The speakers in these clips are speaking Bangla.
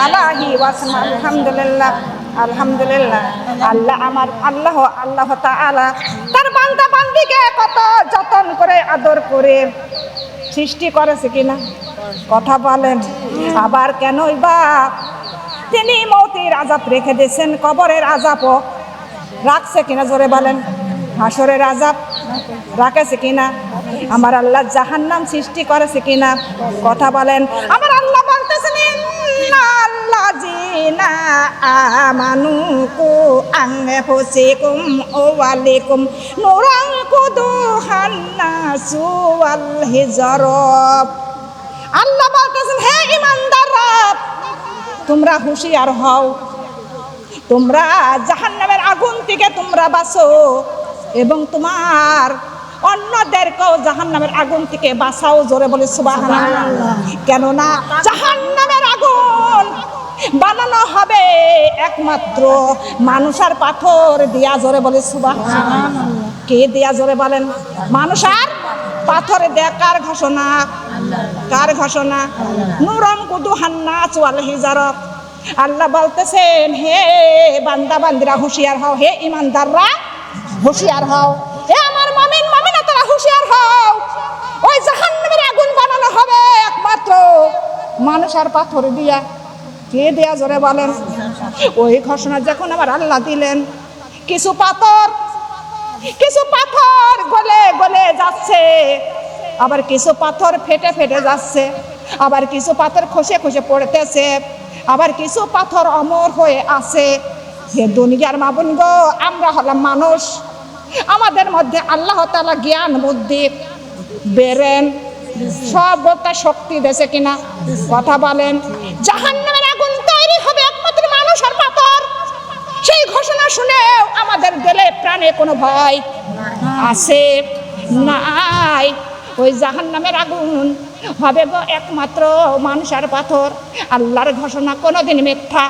আলাইহি ওয়াসাল্লাম। আলহামদুলিল্লাহ, আলহামদুলিল্লাহ। আল্লাহ তাআলা তার বান্দা বান্দিকে কত যতন করে আদর করে সৃষ্টি করেছে কিনা, কথা বলেন। আবার কেনই বা তিনি মৌতের আযাব রেখে দিয়েছেন, কবরের আযাবও রাখছে কিনা, জোরে বলেন। হাসরের আযাব রাখেছে কিনা, আমার আল্লাহ জাহান্নাম সৃষ্টি করেছে কিনা, কথা বলেন। আমার আল্লাহ বলতেছেন ইন্নাল্লাযীনা আমানু কু আনফুসাকুম ওয়া আলাইকুম নূরান কুদুহান নাসু ওয়াল হিজরাব। আল্লাহ বলতেছেন হে ঈমানদাররা, তোমরা হুঁশিয়ার হও, তোমরা জাহান্নামের আগুন থেকে তোমরা বাঁচো এবং তোমার অন্যদেরকেও জাহান্নামের আগুন থেকে বাঁচাও, জোরে বলে সুবহানাল্লাহ। কেননা জাহান্নামের আগুন বানানো হবে একমাত্র মানুষ আর পাথর দিয়া, জোরে বলে সুবহানাল্লাহ। কে দিয়া, জোরে বলেন। মানুষ আর পাথর দেয়া। কার ঘোষণা? কার ঘোষণা? নূরান কুদুহান নাস ওয়াল হিজারাব। আল্লাহ বলতেছেন হে বান্দা বান্দিরা হুঁশিয়ার হও, হে ঈমানদাররা হুঁশিয়ার হও, হে আমার মুমিন মুমিনাতরা হুঁশিয়ার হও। ওই জাহান্নামের আগুন বানানো হবে একমাত্র মানুষ আর পাথর দিয়া। কে দিয়া, জোরে বলেন। ওই ঘোষণা যখন আমার আল্লাহ দিলেন, কিছু পাথর গলে গলে যাচ্ছে, আবার কিছু পাথর ফেটে ফেটে যাচ্ছে, আবার কিছু পাথর খসে খসে পড়তেছে, আবার কিছু পাথর অমর হয়ে আছে। হে দুনিয়ার মাবুন গো, আমরা হলাম মানুষ, আমাদের মধ্যে আল্লাহ তাআলা জ্ঞান বুদ্ধি বেরেন সব বলতে শক্তি দেশে কিনা, কথা বলেন। জাহান্নামের আগুন তৈরি হবে একমাত্র মানুষ আর পাথর। সেই ঘোষণা শুনেও আমাদের দিলে প্রাণে কোনো ভয় আছে নাই। ওই জাহান্নামের আগুন হবে গো একমাত্র মানুষ আর পাথর। আল্লাহর ঘোষণা কোনোদিন মিথ্যা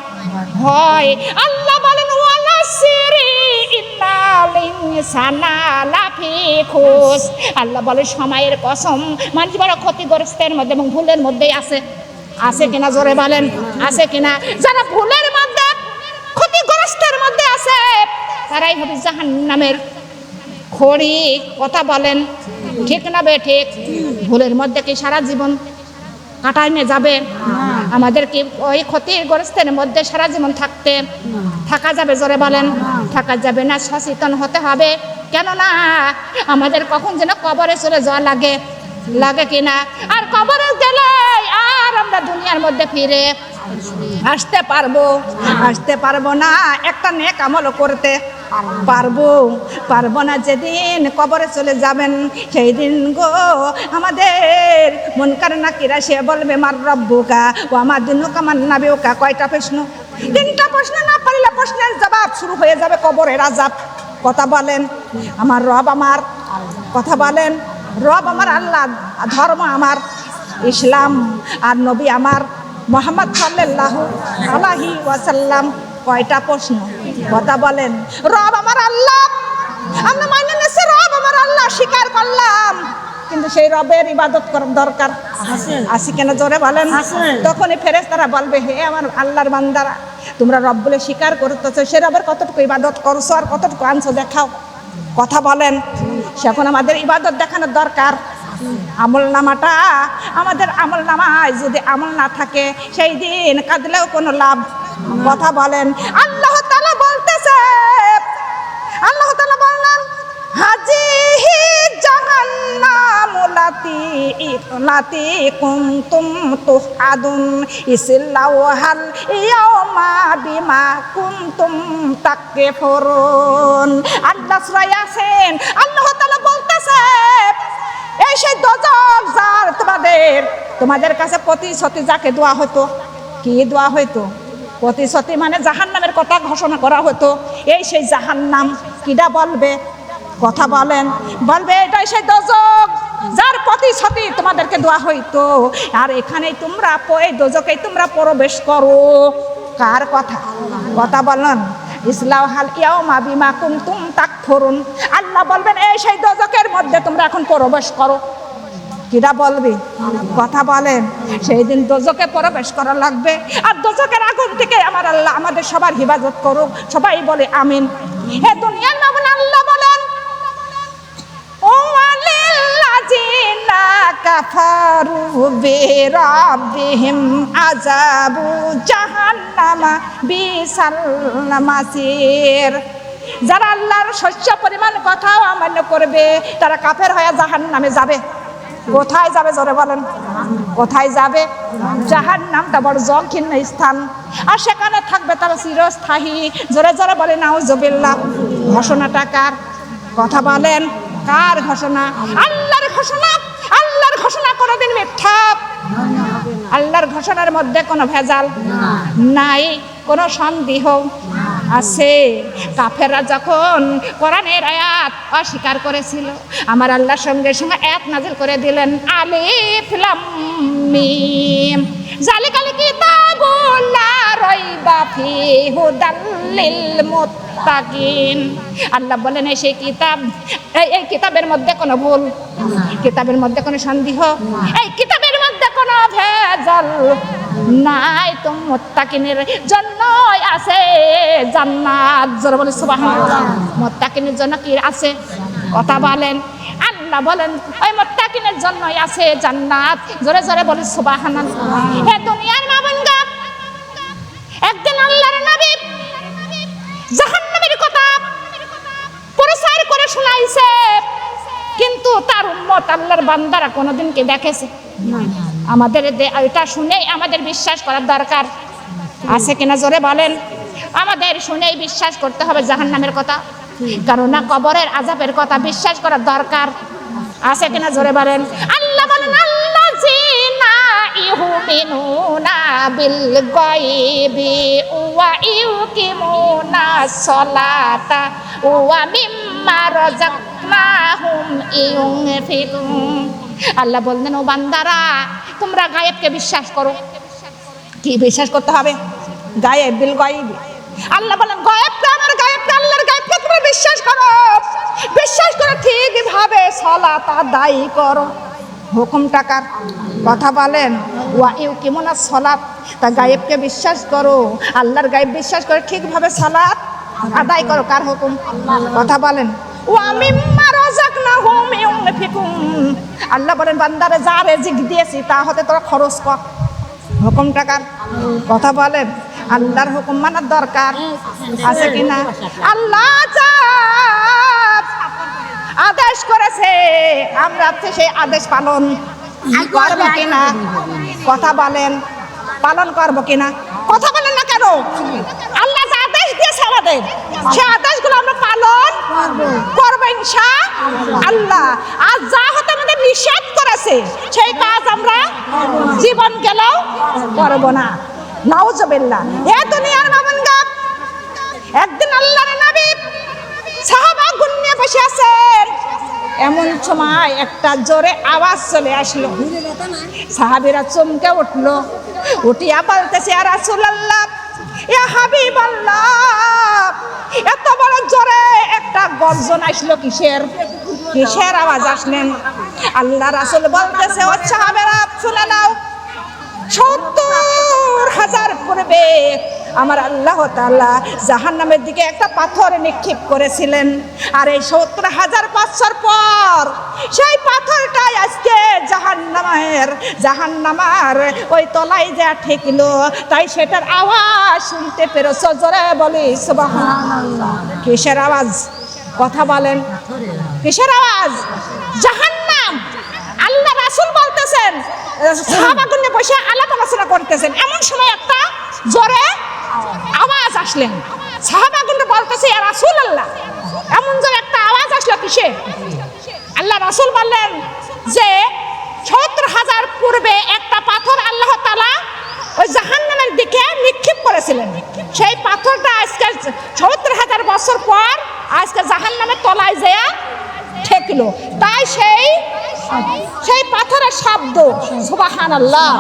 হয়। আল্লাহ বলেন ওয়ালা সিরি ইন্নাল ইনসানা লাফি খুস। আল্লাহ বলে সময়ের কসম, মানুষ বড় ক্ষতিগ্রস্তের মধ্যে এবং ভুলের মধ্যেই আছে। আছে কিনা, জোরে বলেন। আছে কিনা? যারা ভুলের মধ্যে ক্ষতিগ্রস্তের মধ্যে আছে তারাই হবে জাহান্নামের খড়ি, কথা বলেন। ঠিক না বে ঠিক? ভুলের মধ্যে কি সারা জীবন কাটায় নিয়ে যাবে? আমাদের কি ওই ক্ষতিগ্রস্তের মধ্যে সারা জীবন থাকা যাবে, জোরে বলেন। থাকা যাবে না, সচেতন হতে হবে। কেননা আমাদের কখন যেন কবরে চলে যাওয়া লাগে কিনা, আর কবরে গেলে আর আমরা দুনিয়ার মধ্যে ফিরে আসতে পারবো না, একটা নেক আমল করতে পারবো না। যেদিন কবরে চলে যাবেন সেই দিন গো আমাদের মুনকার নাকিরা সে বলবে মার রব্বুকা ও আমার দিনুকা মান নাবিউকা। কয়টা প্রশ্ন? 3টা প্রশ্ন। না পারলে প্রশ্নের জবাব শুরু হয়ে যাবে কবরের আযাব, কথা বলেন। আমার রব আমার, কথা বলেন। রব আমার আল্লাহ, ধর্ম আমার ইসলাম, আর নবী আমার মুহাম্মদ সাল্লাল্লাহু আলাইহি ওয়াসাল্লাম। কয়টা প্রশ্ন, কথা বলেন। রব আমার আল্লাহ, আমরা মাইনে নিচ্ছি রব আমার আল্লাহ, স্বীকার করলাম, কিন্তু সেই রবের ইবাদত করার দরকার আছে কেন, জোরে বলেন। তখনই ফেরেশতারা বলবে হে আমার আল্লাহর বান্দারা, তোমরা রব বলে স্বীকার করতেছো, সে রবের কতটুকু ইবাদত করছো আর কতটুকু আনছো দেখাও, কথা বলেন। সেখন আমাদের ইবাদত দেখানোর দরকার। আমল নামাটা, আমাদের আমল নামায় যদি আমল না থাকে সেই দিন কাঁদলেও কোনো লাভ, কথা বলেন। আল্লাহ তাআলা বললেন হাজিহি জাহান্নাম লাতি কুনতুম তুআদুন ইসলাউহাল ইয়াউমা বিমা কুনতুম তাকফুরুন। আল্লাহ সূরা ইয়াসিন, আল্লাহ তাআলা বলতেছে এই সেই দোজখ যার তোমাদের কাছে প্রতিশ্রুতি যাকে দেওয়া হতো, কি দেওয়া হতো? প্রতিশ্রুতি মানে জাহান্নামের কথা ঘোষণা করা হতো। এই সেই জাহান্নাম কিডা বলবে, কথা বলেন। বলবে এটাই সেই দোজখ যার প্রতিশ্রুতি তোমাদেরকে দেওয়া হইতো, আর এখানেই তোমরা এই দোজখেই তোমরা প্রবেশ করো। কার কথা, কথা বলেন। ইসলাউহাল ইয়াউমা বিমা কুনতুম তাকফুরুন। আল্লাহ বলবেন এই সেই দোজখের মধ্যে তোমরা এখন প্রবেশ করো। কিরা বলবি? কথা বলেন। সেই দিন দোজকে প্রবেশ করা লাগবে, আর দোজকের আগুন থেকে আমার আল্লাহ আমাদের সবার হিফাজত করুক। সবাই বলে আমিন। হে দুনিয়ার মামুন, আল্লাহ বলেন ওয়ালিল্লাযিনা কাফারু বিরাব্বিহিম আযাবু জাহান্নামা বিসাল মাসির। যারা আল্লাহর শস্য পরিমাণ কথাও অমান্য করবে তারা কাফের হয়ে জাহান্নামে যাবে। কোথায় যাবে জোরে বলেন? কোথায় যাবে? জাহান্নামটা বড় জঘন্য স্থান, আর সেখানে থাকবে তারা চিরস্থায়ী। জোরে জোরে বলে নাউজুবিল্লাহ। ঘোষণাটা কার? কথা বলেন, কার ঘোষণা? আল্লাহর ঘোষণা। আল্লাহর ঘোষণা কোনোদিন মিথ্যা। আল্লাহর ঘোষণার মধ্যে কোনো ভেজাল নাই, কোনো সন্দেহ আছে। কাফেররা যখন কোরআনের আয়াত অস্বীকার করেছিল, আমার আল্লাহর সঙ্গে সঙ্গে আয়াত নাযিল করে দিলেন আলিফ লাম মিম যালিকাল কিতাবুল লা রাইবা ফিহি হুদাল লিল মুত্তাকিন। আল্লাহ বলেন সেই কিতাব, এই কিতাবের মধ্যে কোনো ভুল, কিতাবের মধ্যে কোনো সন্দেহ, এই কিতাবের মধ্যে কোনো ভেজাল নাই। তো মুত্তাকিনের জন্য আছে জান্নাত। জোরে বলে সুবহানাল্লাহ। মুত্তাকিনের জন্য কি আছে? কথা বলেন। আল্লাহ বলেন ওই মুত্তাকিনের জন্যই আছে জান্নাত। জোরে জোরে বলে সুবহানাল্লাহ। হে দুনিয়ার মামুনগণ, একদিন আল্লাহর নবী জাহান্নামের কথা প্রচার করে শোনাইছে, কিন্তু তার উম্মত আল্লাহর বান্দারা কোনোদিন কি দেখেছে? আমাদের এটা শুনেই আমাদের বিশ্বাস করার দরকার আছে কিনা জোরে বলেন? আমাদের শুনেই বিশ্বাস করতে হবে জাহান্নামের কথা, কারণ না কবরের আযাবের কথা বিশ্বাস করার দরকার আছে কিনা জোরে বলেন? আল্লাহ বলেন আল্লাযিনা ইউমিনুনা বিল গায়বি ওয়া ইউকিমুনাস সালাতা ওয়া মিম্মা রাযাকনাহুম ইউনফিকুন। আল্লাহ বললেন ও বান্দারা, তোমরা গায়েবকে বিশ্বাস করো। কি বিশ্বাস করতে হবে? গায়েব, বিল গায়বি। আল্লাহ বলেন গায়েবকে, আমার গায়েবকে, আল্লাহর গায়েবকে তোমরা বিশ্বাস করো। বিশ্বাস করে ঠিকভাবে সালাত আদায় করো। হুকুম টাকার কথা বলেন। ওয়া ইউকিমুনাস সালাত, তা গায়েবকে বিশ্বাস করো, আল্লাহর গায়েব বিশ্বাস করে ঠিকভাবে সালাত আদায় করো। কার হুকুম? কথা বলেন। ওয়া মিম্মা রাযাকনাহুম ইউনফিকুন। আল্লাহ বলেন বান্দারে যা রিজিক দিয়েছি তা হতে তোরা খরচ কর। হুকুম টাকার কথা বলেন। আল্লাহর হুকুম মানার দরকার আছে কিনা? আল্লাহ যা আদেশ করেছে আমরা সেই আদেশ পালন করবো কিনা? কথা বলেন, পালন করবো কিনা? কথা বলেন না কেন? আল্লাহ যা আদেশ দিয়েছে আমাদের, সেই আদেশগুলো আমরা পালন করবো ইনশাআল্লাহ। আর যা হতে আমাদের নিষেধ করেছে সেই কাজ আমরা জীবন গেলেও করবো না। নাউজুবিল্লাহ। এ দুনিয়ার মামুনগণ, একদিন আল্লাহর নবী সাহাবাগণ নিয়ে বসে আছেন, এমন সময় একটা জোরে আওয়াজ চলে আসলো। সাহাবীরা চমকে উঠলো, উঠিয়া বলতেছে ইয়া রাসূলুল্লাহ, ইয়া হাবিবাল্লাহ, এত বড় জোরে একটা গর্জন আসলো কিসের? কিসের আওয়াজ আসলেন? আল্লাহ রাসূল বলতেছে ও সাহাবীরা শুনে নাও, ৭০,০০০ পূর্বে আমার আল্লাহ তাআলা জাহান্নামের দিকে একটা পাথর নিক্ষেপ করেছিলেন, আর এই ৭০,০০০ বছর পর সেই পাথরটাই আজকে জাহান্নামার ওই তলায় যা ঠেকলো, তাই সেটার আওয়াজ শুনতে পেরেছ। জোরে বলি সুবহানাল্লাহ। কিসের আওয়াজ? কথা বলেন। কিসের আওয়াজ? জাহান্নাম। আল্লাহ রাসূল বলতেছেন, সাহাবাগণ বসে আলাপ আলোচনা করতেছেন, এমন সময় একটা জোরে আওয়াজ আসলেন। সাহাবাগণ বলতেছে ইয়া রাসূলুল্লাহ, এমন জোরে একটা আওয়াজ আসলো কিসে? আল্লাহ রাসূল বললেন যে ৭০,০০০ পূর্বে একটা পাথর আল্লাহ তাআলা ওই জাহান্নামের দিকে নিক্ষেপ করেছিলেন, সেই পাথরটা আজকে ৭০,০০০ বছর পর আজকে জাহান্নামের তলায় যেয়ে ঠেকলো, তাই সেই পাথরের শব্দ। সুবহানাল্লাহ।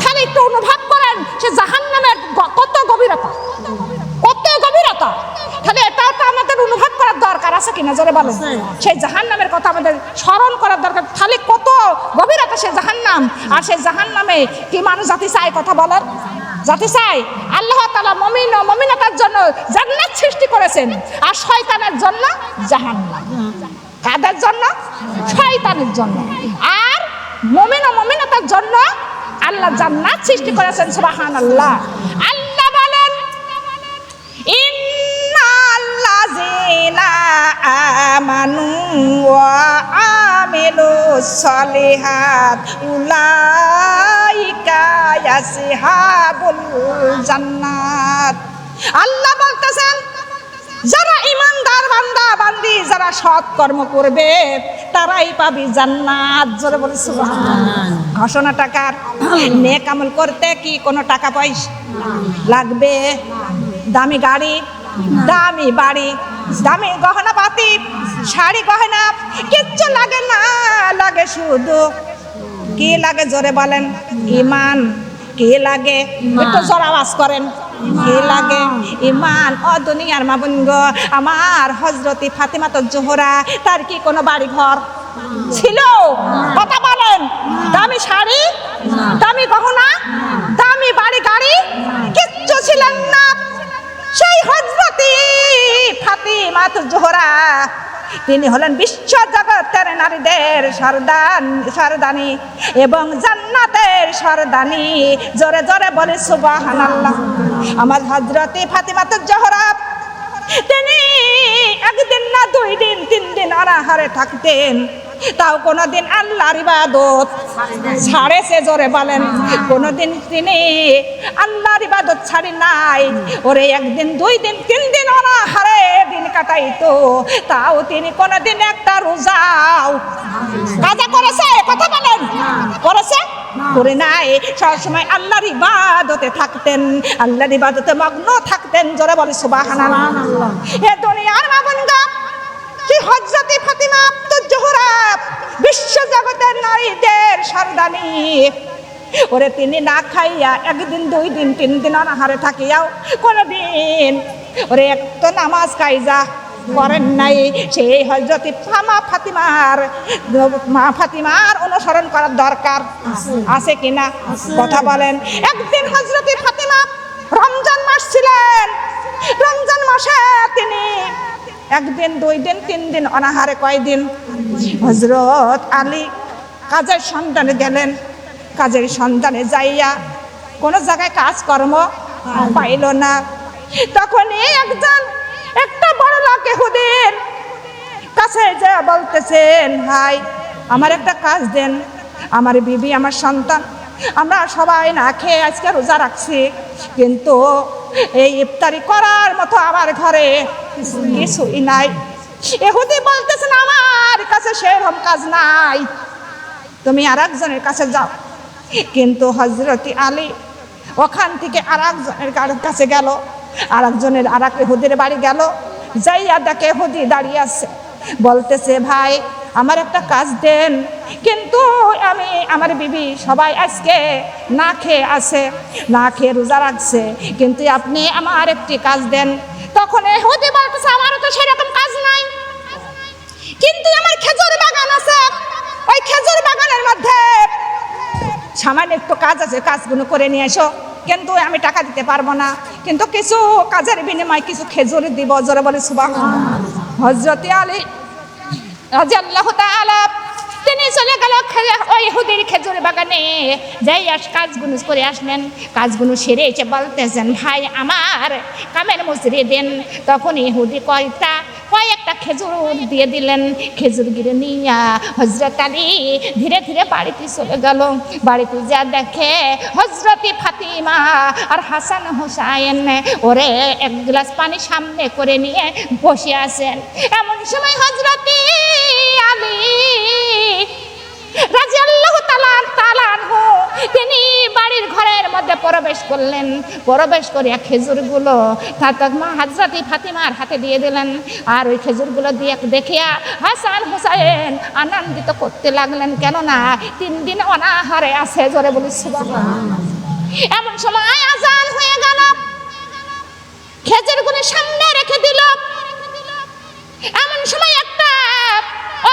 তাহলে একটু অনুভব করেন সে জাহান্নামের কত গভীরতা, কত গভীরতা। তাহলে এটাও তো আমাদের অনুভব করার দরকার আছে কিনা জোরে বলেন? সেই জাহান্নামের কথা আমাদের স্মরণ করার দরকার। তাহলে কত গভীর আকাশে জাহান্নাম, আর সেই জাহান্নামে কি মানুষ জাতি চায়? কথা বলার জাতি চায়? আল্লাহ তাআলা মুমিন ও মুমিনাতের জন্য জান্নাত সৃষ্টি করেছেন, আর শয়তানের জন্য জাহান্নাম। কাদের জন্য? শয়তানের জন্য। আর মুমিন ও মুমিনাতের জন্য আল্লাহ জান্নাত সৃষ্টি করেছেন। সুবহানাল্লাহ। আল্লাহ বলেন, ইন্নাল্লাযীনা আমানু ওয়া আমিলুস সলিহাত উলাইকা ইয়াসহাবুল জান্নাত। আল্লাহ বলতেছেন, যারা ঈমানদার বান্দা বান্দি, যারা সৎ কর্ম করবে তারাই পাবে জান্নাত। জোরে বলে সুবহানাল্লাহ। ঘোষণা টাকার নেক আমল করতে কি কোনো টাকা পয়সা লাগবে? দামি গাড়ি, দামি বাড়ি, দামি গহনা পাতি, শাড়ি গহনা কিচ্ছু লাগে না। লাগে শুধু কি লাগে? জোরে বলেন। ঈমান। কি লাগে? একটু জোরে আওয়াজ করেন। কি লাগে? ঈমান। ও দুনিয়ার মা বোন গো, আমার হযরতি ফাতিমাতুজ জোহরা, তার কি কোনো বাড়ি ঘর ছিল? কথা বলেন। দামি শাড়ি, দামি গহনা, দামি বাড়ি গাড়ি কিচ্ছু ছিলেন না। সেই হযরতি ফাতিমাতুজ জোহরা, তিনি হলেন বিশ্ব জগতের নারীদের সরদানি এবং জান্নাতের সরদানি। জোরে জোরে বলে সুবহানাল্লাহ। আমার হযরতি ফাতিমাতুজ জোহরা, তিনি একদিন না, 2 দিন 3 দিন অনাহারে থাকতেন, তাও কোনোদিন আল্লাহর ইবাদত ছাড়েছে? জোরে বলেন। কোনোদিন তিনি আল্লাহর ইবাদত ছাড়ি নাই। ওরে 1 দিন 2 দিন 3 দিন অনাহারে দিন কাটাইতো, তাও তিনি কোনোদিন একটা রোজাও কাজা করেছে? কথা বলেন। করেছে? করে নাই। সবসময় আল্লাহর ইবাদতে থাকতেন, আল্লাহর ইবাদতে মগ্ন থাকতেন। জোরে বলে সুবহানাল্লাহ। এ দুনিয়ার মা বোনগা, কি হযরতি ফাতিমাতুজ জোহরা বিশ্ব জগতের নারীদের সরদানি, ওরে তিনি না খাইয়া 1 দিন 2 দিন 3 দিন অনাহারে থাকিয়াও কোনদিন ওরে একটা নামাজ কায়জা করেন নাই। সেই হযরতি মা ফাতিমার অনুসরণ করার দরকার আছে কিনা? কথা বলেন। একদিন হযরতি ফাতিমা, রমজান মাস ছিলেন, রমজান মাসে তিনি 1 দিন 2 দিন 3 দিন অনাহারে, কয়দিন? হযরত আলী কাজের সন্ধানে গেলেন। কাজের সন্ধানে যাইয়া কোনো জায়গায় কাজকর্ম পাইল না। তখনই একটা বড় লোক ইহুদির কাছে যে বলতেছেন, ভাই আমার একটা কাজ দেন, আমার বিবি আমার সন্তান আমরা সবাই না খেয়ে আজকে রোজা রাখছি, কিন্তু এই ইফতারি করার মতো আমার ঘরে কিছুই নাই। ইহুদি বলতেছেন, আমার কাছে সেরকম কাজ নাই, তুমি আরেকজনের কাছে যাও। কিন্তু হযরতি আলী ওখান থেকে আরেকজনের কাছে গেল, আরেকজনের আরেক ইহুদির বাড়ি গেল। যাইয়া দেখে ইহুদি দাঁড়িয়ে আছে, বলতেছে, ভাই আমার একটা কাজ দেন, কিন্তু আমি আমার বিবি সবাই আজকে না খেয়ে আছে, না খেয়ে রোজা রাখছে, কিন্তু আপনি আমার একটি কাজ দেন। তখন ইহুদি বলতেছে, আমারও তো সেরকম কাজ নাই, কিন্তু আমার খেজুর বাগান আছে, ওই খেজুর বাগানের মধ্যে সামান্য একটু কাজ আছে, কাজগুলো করে নিয়ে এসো, কিন্তু আমি টাকা দিতে পারবো না, কিন্তু কিছু কাজের বিনিময়ে কিছু খেজুর দিব। জোরে বলে সুবহানাল্লাহ। হযরত আলী রাদিয়াল্লাহু তাআলা তিনি চলে গেল ওই ইহুদির খেজুর বাগানে, যাই কাজগুলো করে আসলেন। কাজগুলো সেরে এসে বলতেছেন, ভাই আমার কামের মজুরি দেন। তখন ইহুদি কয়েকটা খেজুর দিয়ে দিলেন। খেজুর গিরে নিয়া হযরত আলী ধীরে ধীরে বাড়িতে চলে গেল। বাড়িতে যা দেখে হযরতি ফাতিমা আর হাসান হোসাইন ওরে 1 গ্লাস পানি সামনে করে নিয়ে বসে আছেন। এমন সময় হযরতি আলী রাদিয়াল্লাহু তাআলা আনহু তিনি বাড়ির ঘরের মধ্যে প্রবেশ করলেন। প্রবেশ করিয়া খেজুরগুলো হযরতি ফাতিমার হাতে দিয়ে দিলেন। আর ওই খেজুরগুলো দিয়ে দেখিয়া হাসান হোসাইন আনন্দিত করতে লাগলেন, কেননা 3 দিন অনাহারে আছে। জোরে বলি সুবহানাল্লাহ। এমন সময় আজান হয়ে গেল, খেজুরগুলো সামনে রেখে দিল। এমন সময় একটা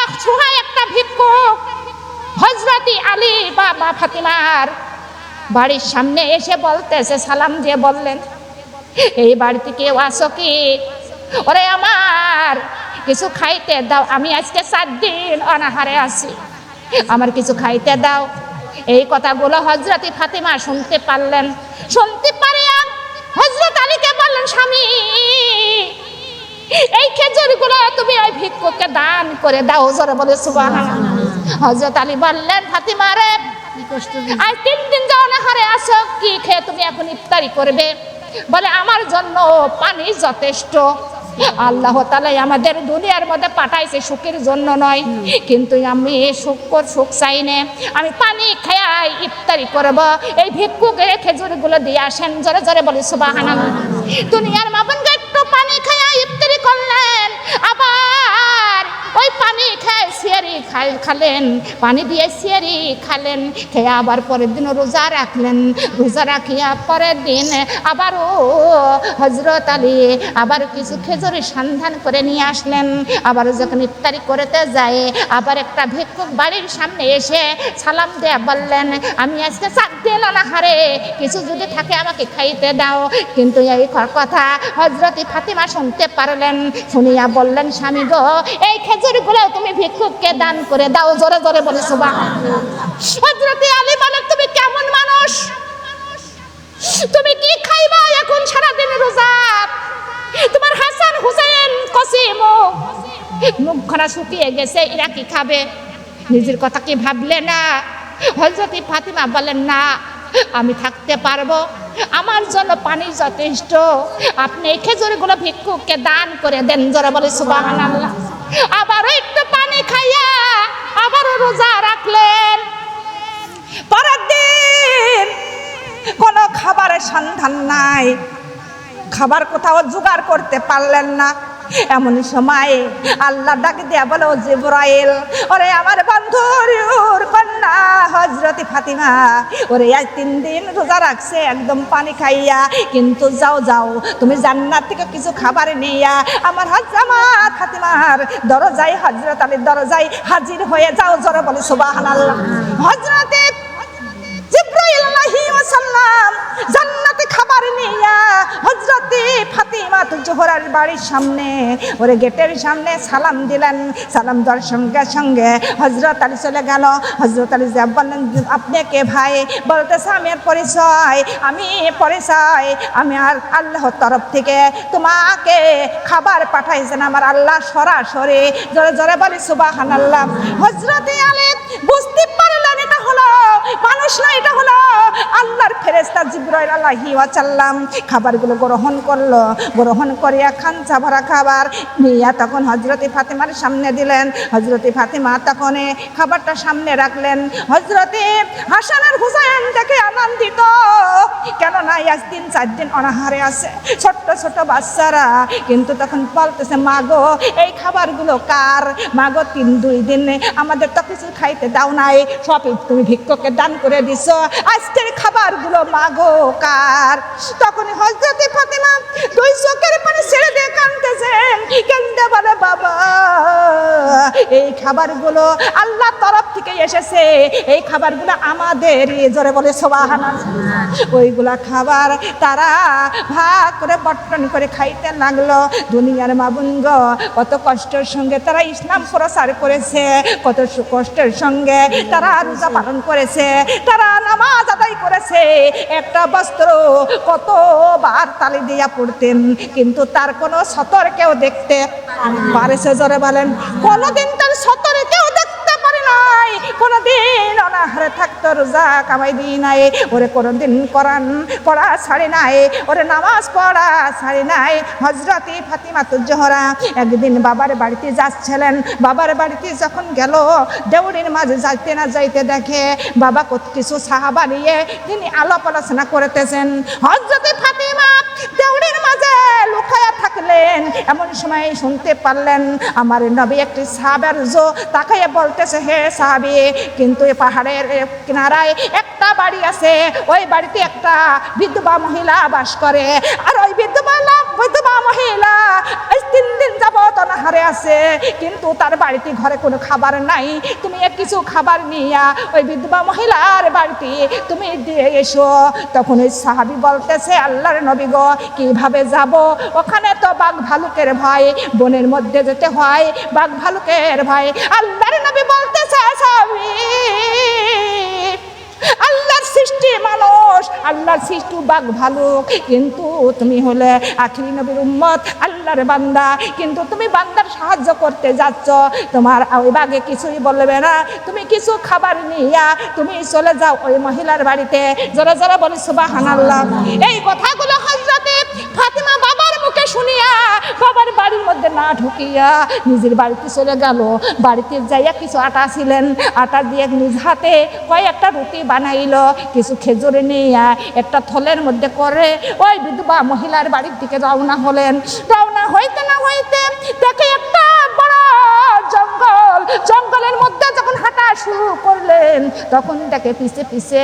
অসহায় একটা ভিক্ষুক হযরতি আলী বা মা ফাতিমার বাড়ির সামনে এসে বলতেছে, সালাম দিয়ে বললেন, এই বাড়িতে কেউ আসো কি? ওরে আমার কিছু খাইতে দাও, আমি আজকে 4 দিন অনাহারে আছি, আমার কিছু খাইতে দাও। এই কথাগুলো হযরত ফাতিমা শুনতে পারলেন। শুনতে পারিয়া হযরত আলীকে বললেন, স্বামী এই খেজুরগুলো তুমি ওই ভিক্ষুককে দান করে দাও। জোরে বলে সুবহানাল্লাহ। হযরত আলী বললেন, ফাতিমা রে, আজ 3 দিন যে অনাহারে আছো, কি খেয়ে তুমি এখন ইফতারি করবে? বলে, আমার জন্য পানি যথেষ্ট। আল্লাহ তাআলা আমাদের দুনিয়ার মধ্যে পাঠাইছে সুখের জন্য নয়, কিন্তু আমি সুখ চাই না, আমি পানি খাই ইফতারি করব। এই ভিক্ষুকে খেজুরগুলো দিয়ে আসেন। জোরে জোরে বলি সুবহানাল্লাহ। দুনিয়ার মা বোনকে একটু পানি খাই ইফতারি করলেন, আবার ওই পানি খায় সিয়ারি খালেন, পানি দিয়ে সিয়ারি খালেন, খেয়ে আবার পরের দিন রোজা রাখলেন। রোজা রাখিয়া পরের দিন আবারও হযরত আলী আবার কিছু খেজুরের সন্ধান করে নিয়ে আসলেন। আবার যখন ইফতারি করতে যায়, আবার একটা ভিক্ষুক বাড়ির সামনে এসে সালাম দিয়ে বললেন, আমি আজকে 4 দিন অনাহারে, কিছু যদি থাকে আমাকে খাইতে দাও। কিন্তু এই কথা হযরত ফাতিমা শুনতে পারলেন। শুনিয়া বললেন, স্বামী গো, এই খেজুরগুলো তুমি ভিক্ষুককে দান করে দাও। জোরে জোরে বলে সুবহানাল্লাহ। হযরত আলী বলেন, তুমি কেমন মানুষ? তুমি কি খাইবা এখন সারাদিন রোজা? তোমার হাসান হুসেন কসিম মুখখানা শুকিয়ে গেছে, এরা কি খাবে? নিজের কথা কি ভাবলে না? হযরত ফাতিমা বলেন, না, আমি থাকতে পারবো, আমার জন্য পানি যথেষ্ট, আপনি এই খেজুরগুলো ভিক্ষুককে দান করে দেন। জোরে বলে সুবহানাল্লাহ। আবারও একটু পানি খাইয়া আবারও রোজা রাখলেন। পরের দিন কোনো খাবারের সন্ধান নাই, খাবার কোথাও জোগাড় করতে পারলেন না। এমন সময় আল্লাহ ডাক দিয়া বলে, ও জিবরাইল, ওরে আমার বন্ধুর কন্যা হযরত ফাতিমা, ওরে আজ 3 দিন রোজা রাখছে একদম পানি খাইয়া, কিন্তু যাও যাও তুমি জান্নাত থেকে কিছু খাবার নিয়া আমার আমার ফাতিমার দরজায়, হযরত আলীর দরজায় হাজির হয়ে যাও। জোরে বলে সুবহানাল্লাহ। হযরত জিবরাইল আলাইহিস সালাম জান্নাতে খাবার নিয়া হযরত ফাতিমা জোহরার বাড়ির সামনে, ওরে গেটের সামনে সালাম দিলেন। সালাম দেওয়ার সঙ্গে সঙ্গে হযরত আলী চলে গেল। হযরত আলী বললেন, আপনি কে ভাই? বলতেছে, আমি পরিচয়, আমি আর আল্লাহর তরফ থেকে তোমাকে খাবার পাঠাইছেন আমার আল্লাহ সরাসরি। জোরে জোরে বলি সুবহানাল্লাহ। হযরত আলী বুঝতে পারলেন এটা হলো মানুষ না, এটা হলো আল্লাহর ফেরেশতা জিবরাইল আলাইহিস সালাম। খাবারগুলো গ্রহণ করলো, গ্রহণ করিয়া খাঞ্চা ভরা খাবার নিয়ে তখন হযরত ফাতিমার সামনে দিলেন। হযরত ফাতিমা তখন খাবারটা সামনে রাখলেন। হযরত হাসান আর হুসাইন দেখে আনন্দিত, কেননা আজ 3-4 দিন অনাহারে আছে ছোট্ট ছোট বাচ্চারা, কিন্তু তখন বলতেছে, মা গো, এই খাবারগুলো কার? মা গো, 2 দিন আমাদের তো কিছু খাইতে দাও নাই, সব তুমি ভিক্ষুককে দান করে দিছো, আজকের খাবারগুলো মা গো কার? তখন হযরত ফাতিমা 2 চোখের পানি ছেড়ে দিয়ে কাঁদতেছেন। কেন্দে বলে, বাবা, এই খাবারগুলো আল্লাহর তরফ থেকে এসেছে, এই খাবারগুলো আমাদের। জোরে বলে সুবহানাল্লাহ। ওইগুলা খাবার তারা ভাগ করে বর্তন করে খাইতে লাগলো। দুনিয়ার মা বোন গো, কত কষ্টের সঙ্গে তারা ইসলাম প্রচার করেছে, কত কষ্টের সঙ্গে তারা রোজা পালন করেছে, তারা নামাজ আদায় করেছে। একটা বস্ত্র কতবার তালি দিয়া পড়তেন, কিন্তু তার কোনো সতর কেউ দেখতে পারেছে? জোরে বলেন, কোনোদিন তার সতরে কেউ দেখতে পারে নাই। কোনোদিন অনাহারে থাকতো, রোজা কামাই দিই নাই, ওরে কোনোদিন কোরআন পড়া ছাড়ি নাই, ওরে নামাজ পড়া ছাড়ি নাই। হযরত ফাতিমা জোহরা একদিন বাবার বাড়িতে যাচ্ছিলেন। বাবার বাড়িতে যখন গেল, দেউড়ির মাঝে যাইতে না যাইতে দেখে বাবা কিছু সাহাবা নিয়ে তিনি আলাপ আলোচনা করতেছেন। হযরত ফাতিমা দেউড়ির মাঝে লুকায়া থাকলেন। এমন সময় শুনতে পারলেন আমার নবী একটি সাহাবার তাকাইয়া বলতেছে, হে সাহাবী, কিন্তু এই পাহাড়ের কিনারায় একটা বাড়ি আছে, ওই বাড়িতে একটা বিধবা মহিলা বাস করে, আর ওই বিধবা বিধবা মহিলা 3 দিন যাবত অনাহারে আছে, কিন্তু তার বাড়িতে ঘরে কোনো খাবার নাই। তুমি কিছু খাবার নিয়া ওই বিধবা মহিলার বাড়িতে তুমি দিয়ে এসো। তখন ওই সাহাবী বলতেছে, আল্লাহর নবী গো, কিভাবে যাব? ওখানে তো বাঘ ভালুকের ভয়, বনের মধ্যে যেতে হয়, বাঘ ভালুকের ভয়। আল্লাহর নবী বলতেছে, সাহাবী, আল্লাহর সৃষ্টি মানুষ, আল্লাহর সৃষ্টি বাঘ ভালুক, কিন্তু তুমি হলে আখিরি নবীর উম্মত, আল্লাহর বান্দা, কিন্তু তুমি বান্দার সাহায্য করতে যাচ্ছ, তোমার ওই বাঘে কিছুই বলবে না। তুমি কিছু খাবার নিয়া তুমি চলে যাও ওই মহিলার বাড়িতে। যারা যারা বলে সুবহানাল্লাহ। এই কথাগুলো হযরতে ফাতিমা বাবার মুখে শুনিয়া বাবার বাড়ির মধ্যে না ঢুকিয়া নিজের বাড়িতে চলে গেল। বাড়িতে যাইয়া কিছু আটা ছিলেন, আটা দিয়ে নিজ হাতে কয়েকটা রুটি বানাইল, কিছু খেজুর নিয়ে একটা থলের মধ্যে করে ওই বিধবা মহিলার বাড়ির দিকে রওনা হলেন। রওনা হইতে না হইতে দেখে একটা বড় জঙ্গল, জঙ্গলের মধ্যে যখন হাঁটা শুরু করলেন তখন দেখে পিছে পিছে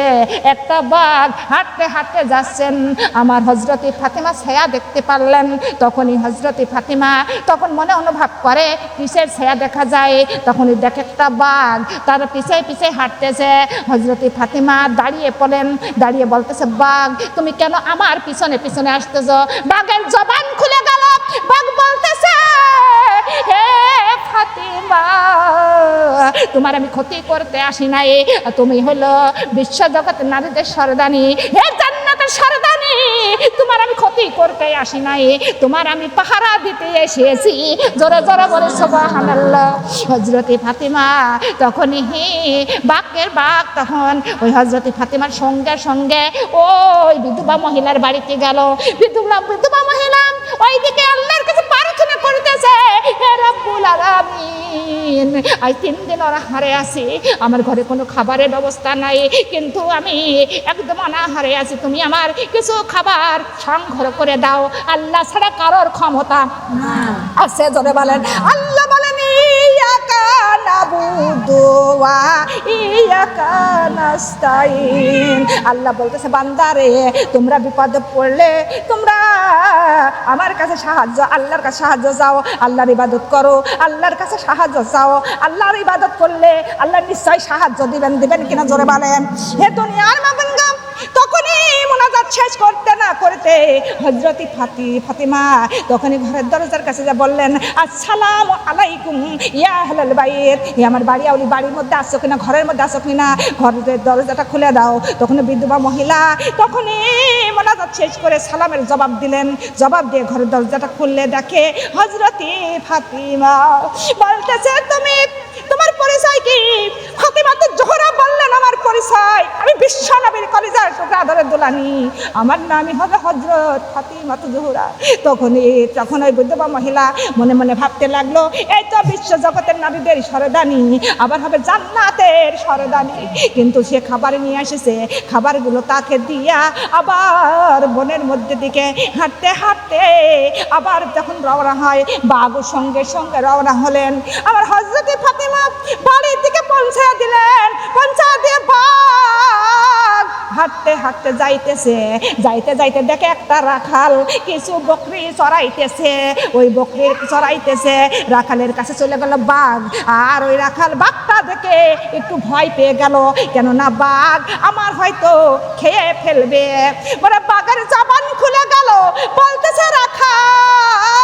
একটা বাঘ হাঁটতে হাঁটতে যাচ্ছেন। আমার হযরতে ফাতিমা ছায়া দেখতে পারলেন। তখনই হযরতে ফাতিমা তখন মনে অনুভব করে পিছের ছায়া দেখা যায়, তখনই দেখে একটা বাঘ তার পিছে পিছে হাঁটতেছে। হযরতে ফাতিমা দাঁড়িয়ে পড়লেন, দাঁড়িয়ে বলতেছে, বাঘ তুমি কেন আমার পিছনে পিছনে আসতেছ? বাঘের জবান খুলে গেল, বাঘ বলতেছে, হে ফাতিমা, তোমার আমি ক্ষতি করতে আসি নাই, তুমি হলো বিশ্ব জগতের নারীদের সরদানি, হে জান্নাতের সরদানি, তোমার আমি ক্ষতি করতে আসি নাই, তোমার আমি পাহারা দিতে এসেছি। জোরে জোরে বলে সুবহানাল্লাহ। হযরতে ফাতিমা তখনই বাঘের বাঘ তখন ওই হযরতে ফাতিমার সঙ্গে সঙ্গে ওই বিধবা মহিলার বাড়িতে গেল। বিধবা মহিলা ওইদিকে আল্লাহর কাছে প্রার্থনা করতেছে, হে রব্বুল আলামিন, আজ 3 দিন অনাহারে আছি, আমার ঘরে কোনো খাবারের ব্যবস্থা নাই, কিন্তু আমি একদম অনাহারে আছি, তুমি আমার কিছু খাবার সংগ্রহ করে দাও। আল্লাহ ছাড়া কারোর ক্ষমতা আছে? জোরে বলেন। আল্লাহ বলেন, ইয়াকা নাবুদু ওয়া ইয়াকা নাস্তাইন। আল্লাহ বলতেছে, বান্দারে, তোমরা বিপদে পড়লে তোমরা আমার কাছে সাহায্য, আল্লাহর কাছে সাহায্য চাও, আল্লাহর ইবাদত করো, আল্লাহর কাছে সাহায্য চাও। আল্লাহর ইবাদত করলে আল্লাহ নিশ্চয় সাহায্য দিবেন। দিবেন কিনা জোরে বলেন। হে দুনিয়ার মাবুনগা, তখনই মোনাজাত শেষ করতে না করতে হযরতে ফাতিমা তখনই ঘরের দরজার কাছে যা বললেন, আসসালামু আলাইকুম ইয়া আহলাল বাইত, হে আমার বাড়িওয়ালি, বাড়ির মধ্যে আসছো কিনা, ঘরের মধ্যে আসছো কিনা, ঘরের দরজাটা খুলে দাও। তখন বিধবা মহিলা তখনই মোনাজাত শেষ করে সালামের জবাব দিলেন। জবাব দিয়ে ঘরের দরজাটা খুললে দেখে হযরতে ফাতিমা বলতেছে, তুমি, তোমার পরিচয় কি? ফাতিমা তো জোহরা বললেন, আমার পরিচয়, আমি বিশ্ব নবীর কলিজার টুকরা ধরে দোলানি, আমার নামই হবে হযরত ফাতিমা জোহরা। তখন ওই বিধবা মহিলা মনে মনে ভাবতে লাগলো, এই তো বিশ্ব জগতের নারীদের সরদানি, আবার হবে জান্নাতের সরদানি। কিন্তু সে খাবার নিয়ে এসেছে, খাবারগুলো তাকে দিয়া আবার বনের মধ্যে দিকে হাঁটতে হাঁটতে আবার যখন রওনা হয়, বাঘও সঙ্গে সঙ্গে রওনা হলেন। আমার হযরতে ফাতিমা বাড়ির দিকে পৌঁছায় দিলেন, পৌঁছায় দিয়ে বাঘ হাঁটতে হাঁটতে যাইতেছে। যাইতে যাইতে দেখে একটা রাখাল কিছু বকরি চড়াইতেছে, ওই বকরি চড়াইতেছে। রাখালের কাছে চলে গেল বাঘ, আর ওই রাখাল বাঘটা দেখে একটু ভয় পেয়ে গেল, কেননা বাঘ আমার হয়তো খেয়ে ফেলবে। মানে বাঘের জবান খুলে গেল, বলতেছে, রাখাল,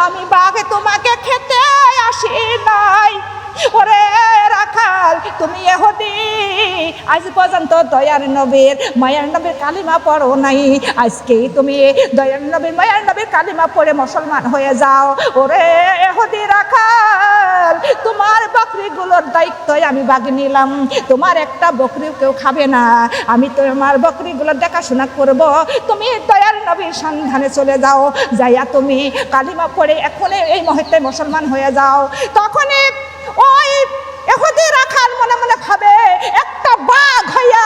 আমি বাঘে তোমাকে খেতে আসি নাই। ওরে রাখাল, তুমি ইহুদি, আজ পর্যন্ত দয়ার নবীর মায়ার নবীর কালিমা পড়ো নাই, আজকেই তুমি দয়ার নবীর মায়ার নবীর কালিমা পড়ে মুসলমান হয়ে যাও। ওরে ইহুদি রাখাল, তোমার বকরিগুলোর দায়িত্ব আমি বাগ নিলাম, তোমার একটা বকরিও কেউ খাবে না, আমি তোমার বকরিগুলোর দেখাশোনা করব। তুমি দয়ার নবীর সন্ধানে চলে যাও, যাইয়া তুমি কালিমা পড়ে এখনই এই মুহূর্তে মুসলমান হয়ে যাও। তখনই ওই ইহুদি রাখাল মনে মনে ভাবে একটা বাঘ হইয়া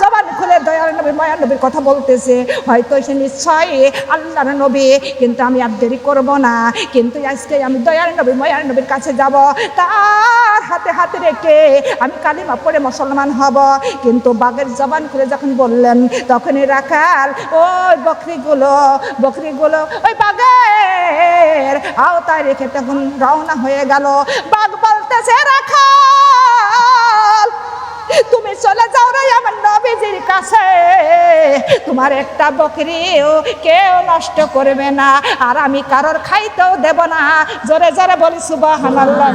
জবান খুলে দয়ার নবী মায়ার নবীর কথা বলতেছে, হয়তো সে নিশ্চয় আল্লাহর নবী, কিন্তু আমি আর দেরি করব না, কিন্তু আজকে আমি দয়ার নবী মায়ার নবীর কাছে যাব, তার হাতে হাতে রেখে আমি কালিমা পড়ে মুসলমান হব। কিন্তু বাঘের জবান খুলে যখন বললেন, তখনই রাখাল ওই বকরিগুলো ওই বাঘের আওতায় রেখে তখন রওনা হয়ে গেল। বাঘ বলতেছে, রাখাল তুমি চলে যাও রে আমার নবীজির কাছে, তোমার একটা বকরিও কেউ নষ্ট করবে না, আর আমি কারোর খাইতেও দেব না। জোরে জোরে বলি সুবহানাল্লাহ।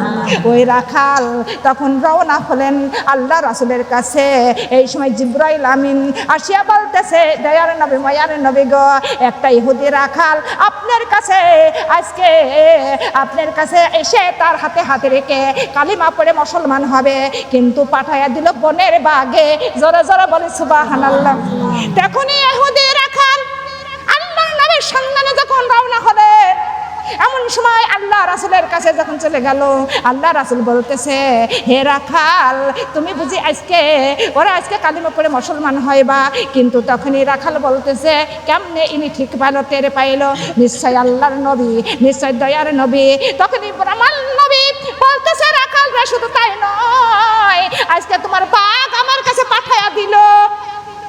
ওই রাখাল তখন রওনা হলেন আল্লাহ রাসূলের কাছে। এই সময় জিবরাইল আমিন আসিয়া বলতেছে, দয়ার নবী মায়ার নবী গো, একটা ইহুদি রাখাল আপনার কাছে আজকে আপনার কাছে এসে তার হাতে হাতে রেখে কালিমা পড়ে মুসলমান হবে, কিন্তু পাঠাইয়া দিল বনের বাঘে। জোরে জোরে বলি সুবহানাল্লাহ। তখনই ইহুদি রাখাল আল্লাহর নবীর সন্ধানে যখন রওনা হলে, এমন সময় আল্লাহ রাসূলের কাছে যখন চলে গেল, আল্লাহ রাসূল বলতেছে, হে রাখাল তুমি বুঝি আজকে কালিমা পড়ে মুসলমান হয়বা? কিন্তু তখনই রাখাল বলতেছে, কেমনে ইনি ঠিক পাইলো, টেরে পাইলো? নিশ্চয় আল্লাহর নবী, নিশ্চয় দয়ার নবী। তখনই ব্রাহ্মণ নবী বলতেছে, রাখাল রে শুধু তাই নয়, আজকে তোমার বাঘ আমার কাছে পাঠাইয়া দিল,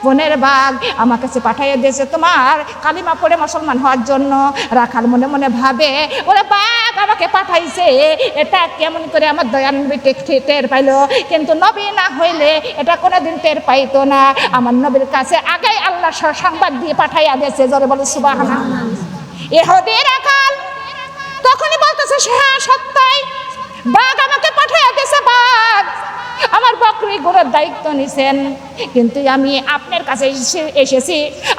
বনের বাঘ আমার কাছে পাঠাইয়া দিয়েছে তোমার কালিমা পড়ে মুসলমান হওয়ার জন্য। রাখাল মনে মনে ভাবে, ওরে বাঘ আমাকে পাঠাইছে, এটা কেমন করে আমার দয়ার নবী টের পাইলো? কিন্তু নবী না হইলে এটা কোনোদিন টের পাইতো না। আমার নবীর কাছে আগেই আল্লাহ সংবাদ দিয়ে পাঠাইয়া দিয়েছে। জোরে বলো সুবহানাল্লাহ। ইহুদি রাখাল তখনই বলতেছে, হ্যাঁ সত্যই বাঘ আমাকে পাঠাইয়া দিয়েছে, বাঘ আমার বকরিগুলোর দায়িত্ব নিছেন, কিন্তু আমি আপনার কাছে এসেছি,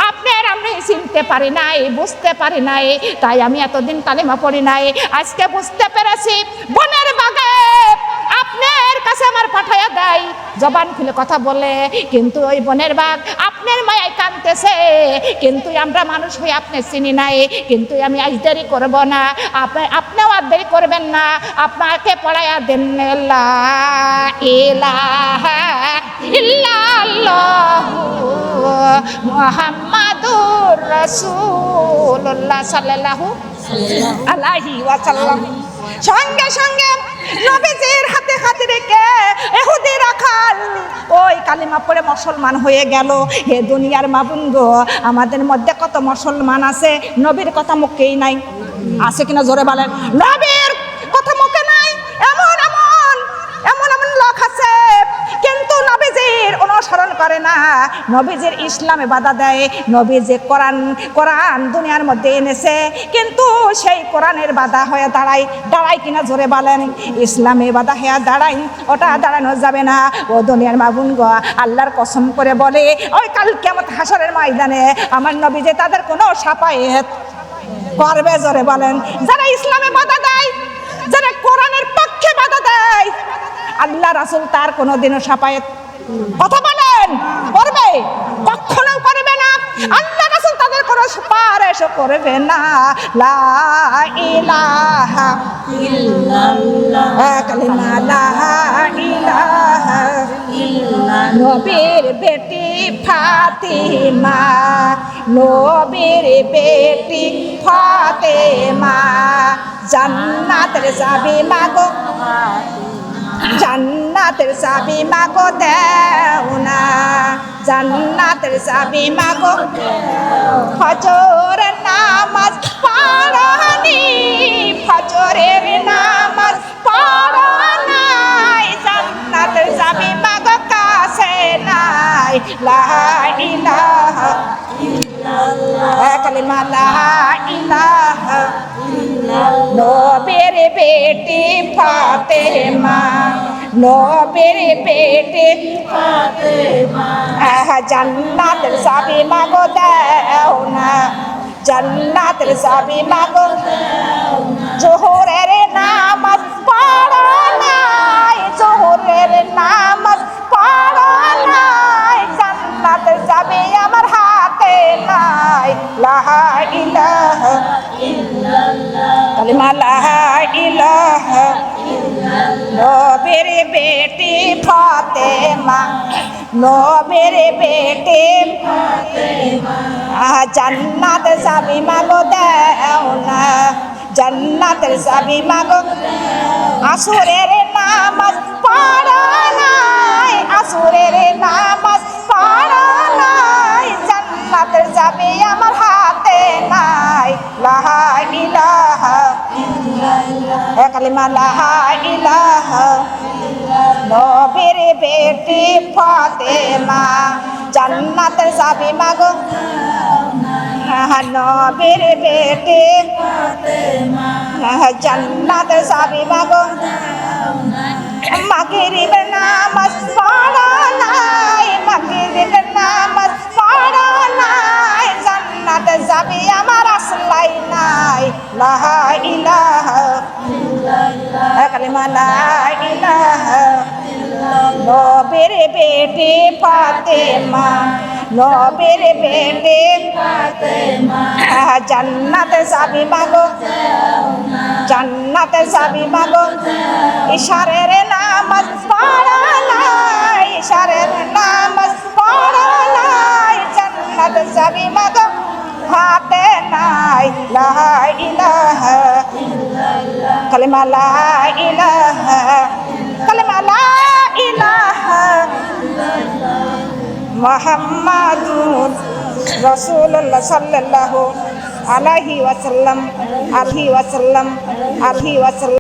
আপনার আমি চিনতে পারি নাই, বুঝতে পারি নাই, তাই আমি এতদিন কালিমা পড়ি নাই। আজকে বুঝতে পেরেছি বনের বাঘে আপনার কাছে আমার পাঠাইয়া দেয়, জবান খুলে কথা বলে, কিন্তু ওই বনের বাঘ আপনার মায়ায় কাঁদতেছে, কিন্তু আমরা মানুষ হয়ে আপনি চিনি নাই, কিন্তু আমি আজ দেরি করব না, আপনিও আর দেরি করবেন না, আপনাকে পড়াইয়া দেন লা ইলাহা ইল্লাল্লাহু মুহাম্মাদুর রাসূলুল্লাহ সাল্লাল্লাহু আলাইহি ওয়াসাল্লাম। সঙ্গে সঙ্গে নবীজির হাতে হাতে রেখে ইহুদি রাখাল ওই কালিমা পড়ে মুসলমান হয়ে গেল। হে দুনিয়ার মাবুন গো, আমাদের মধ্যে কত মুসলমান আছে নবীর কথা মুখেই নাই, আছে কিনা জোরে বলেন? নবীর কথা মুখে নাই, এমন এমন এমন এমন লোক আছে কিন্তু নবীজির অনুসরণ করে না, নবীজির ইসলামে বাধা দেয়। নবী যে কোরআন দুনিয়ার মধ্যে এনেছে, কিন্তু সেই কোরআনের বাধা হয়ে দাঁড়ায় কিনা জোরে বলেন? ইসলামে বাধা হয়ে দাঁড়ায়, ওটা দাঁড়ানো যাবে না। ও দুনিয়ার মাবুন গো, আল্লাহর কসম করে বলে, ওই কাল কিয়ামত হাসরের ময়দানে আমার নবী যে তাদের কোনো সাফায়েত করবে। জোরে বলেন? যারা ইসলামে বাধা দেয়, যারা কোরআনের পক্ষে বাধা দেয়, আল্লাহ রাসূল তার কোনোদিনও সাফায়েত, কথা বলেন, করবে? কখনো করবে না। আল্লাহ রাসূল তাদের কোনো সুপারিশ করবে না। লা ইলাহা ইল্লাল্লাহ, কালিমা লা ইলাহা ইল্লাল্লাহ। নবীর বেটি ফাতিমা, নবীর বেটি ফাতেমা, জান্নাতের চাবি মাগো, জান্নাতের চাবি মাগো দেও না, জান্নাতের চাবি মাগো। ফজরের নামাজ পড়নি, ফজরের নামাজ পড়ো নাই, জান্নাতের চাবি মাগো কাছে নাই। লা ইলাহা ইল্লাল্লাহ, কালিমা লা ইলাহা ইল্লাল্লাহ। নবীর বেটি ফাতেমা, নবীর বেটি ফাতেমা, জান্নাতের চাবি মাগো দেও না, জান্নাতের চাবি মাগো দেও না। জোহরের নামাজ পড়ো নাই, জোহরের নামাজ পড়ো নাই, জান্নাতের চাবি আমার হাতে নাই। লা ইলাহা ইল্লাল্লাহ, কালিমা লা ইলাহা ইল্লাল্লাহ। নবীর বেটি ফাতেমা নবীর বেটি জান্নাত যাবি মাগো দেও না জান্নাতের যাবি মাগো আসরের নামাজ পড়া নাই আসরের নামাজ পড়া নাই জান্নাতের যাবি আমার হাতে নাই লা ইলাহা ইল্লাল্লাহ কালিমা লা ইলাহা নবীর বেটি ফাতেমা জান্নাতের যাবি মাগো নবীর বেটি জান্নাতের যাবি মাগো মাগরিবের নামাজ পড়া নাই মাগরিবের নামাজ পড়া নাই জান্নাতে যাবি আমার আসলাই নাই লা ইলাহা ইল্লাল্লাহ কালিমা লা ইলাহা নবীর বেটি ফাতেমা নবীর বেটি ফাতেমা জান্নাতে যাবি মাগো জান্নাতে যাবি মাগো ইশারের নামাজ পড়া নাই ইশারের নামাজ পড়া নাই জান্নাতে যাবি মাগো হাতে নাই লা ইলাহা ইল্লাল্লাহ কালিমা লা ইলাহা কালিমা লা ইলাহা মুহাম্মাদুর রাসূলুল্লাহ সাল্লাল্লাহু আলাইহি ওয়াসাল্লাম